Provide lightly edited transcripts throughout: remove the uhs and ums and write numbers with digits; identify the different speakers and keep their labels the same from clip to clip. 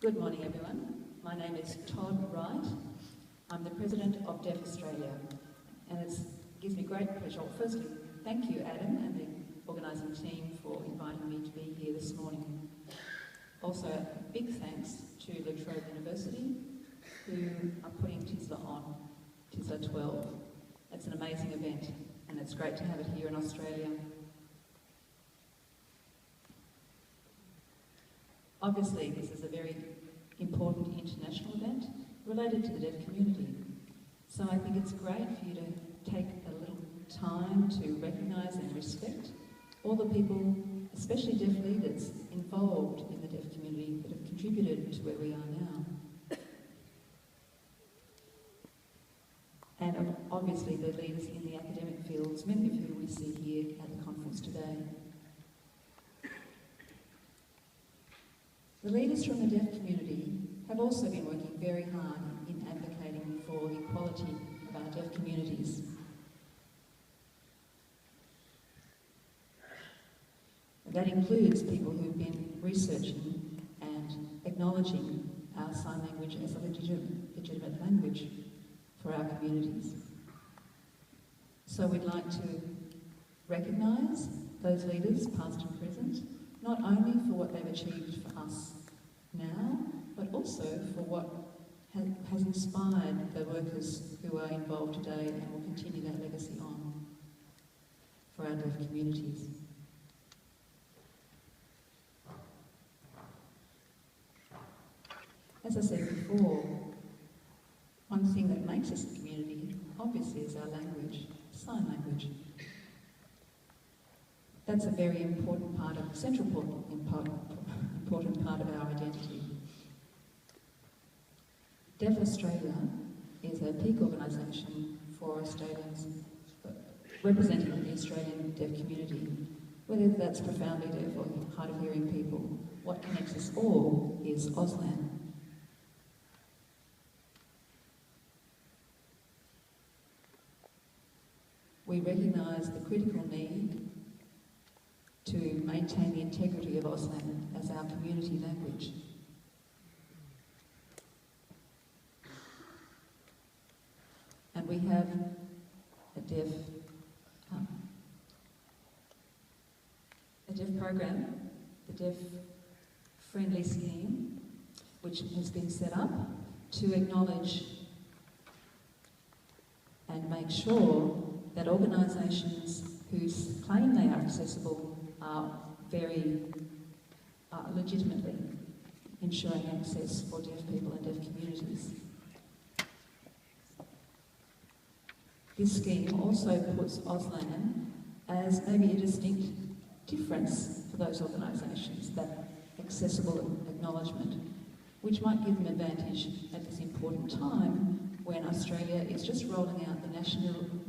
Speaker 1: Good morning, everyone. My name is Todd Wright. I'm the President of Deaf Australia, and it gives me great pleasure. Firstly, thank you, Adam, and the organising team for inviting me to be here this morning. Also, a big thanks to La Trobe University, who are putting TISLA on, TISLA 12. It's an amazing event, and it's great to have it here in Australia. Obviously, this is a very important international event related to the deaf community. So I think it's great for you to take a little time to recognise and respect all the people, especially deaf leaders, involved in the deaf community that have contributed to where we are now. And obviously the leaders in the academic fields, many of whom we see here at the conference today. The leaders from the deaf community have also been working very hard in advocating for the equality of our deaf communities. And that includes people who've been researching and acknowledging our sign language as a legitimate language for our communities. So we'd like to recognise those leaders, past and present, not only for what they've achieved for us now, but also for what has inspired the workers who are involved today and will continue that legacy on for our deaf communities. As I said before, one thing that makes us a community, obviously, is our language, sign language. That's a very important part of, important part of our identity. Deaf Australia is a peak organisation for Australians representing the Australian deaf community, whether that's profoundly deaf or hard of hearing people. What connects us all is Auslan. We recognise the critical need to maintain the integrity of Auslan as our community language. And we have a deaf program, the Deaf Friendly Scheme, which has been set up to acknowledge and make sure that organisations who claim they are accessible are very legitimately ensuring access for deaf people and deaf communities. This scheme also puts Auslan as maybe a distinct difference for those organisations, that accessible acknowledgement, which might give them advantage at this important time when Australia is just rolling out the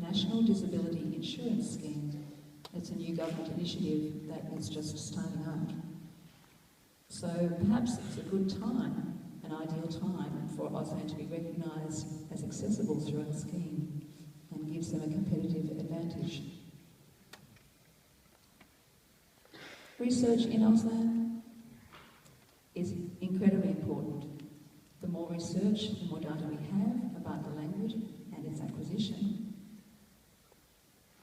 Speaker 1: National Disability Insurance Scheme. It's a new government initiative that is just starting out. So perhaps it's a good time, an ideal time, for Auslan to be recognised as accessible through our scheme and gives them a competitive advantage. Research in Auslan is incredibly important. The more research, the more data we have about the language and its acquisition,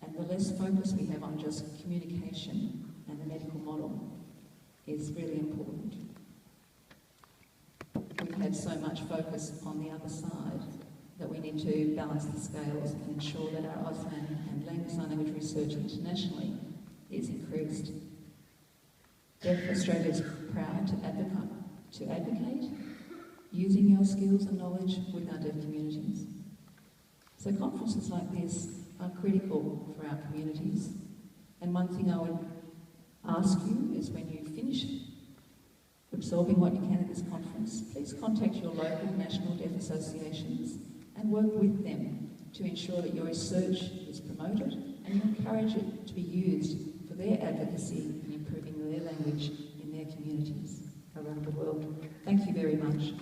Speaker 1: and the less focus we have on just communication and the medical model is really important. We've had so much focus on the other side that we need to balance the scales and ensure that our Auslan and sign language research internationally is increased. Deaf Australia is proud to advocate using our skills and knowledge with our deaf communities. So conferences like this are critical for our communities. And one thing I would ask you is, when you finish absorbing what you can at this conference, please contact your local national deaf associations and work with them to ensure that your research is promoted and you encourage it to be used for their advocacy in improving their language in their communities around the world. Thank you very much.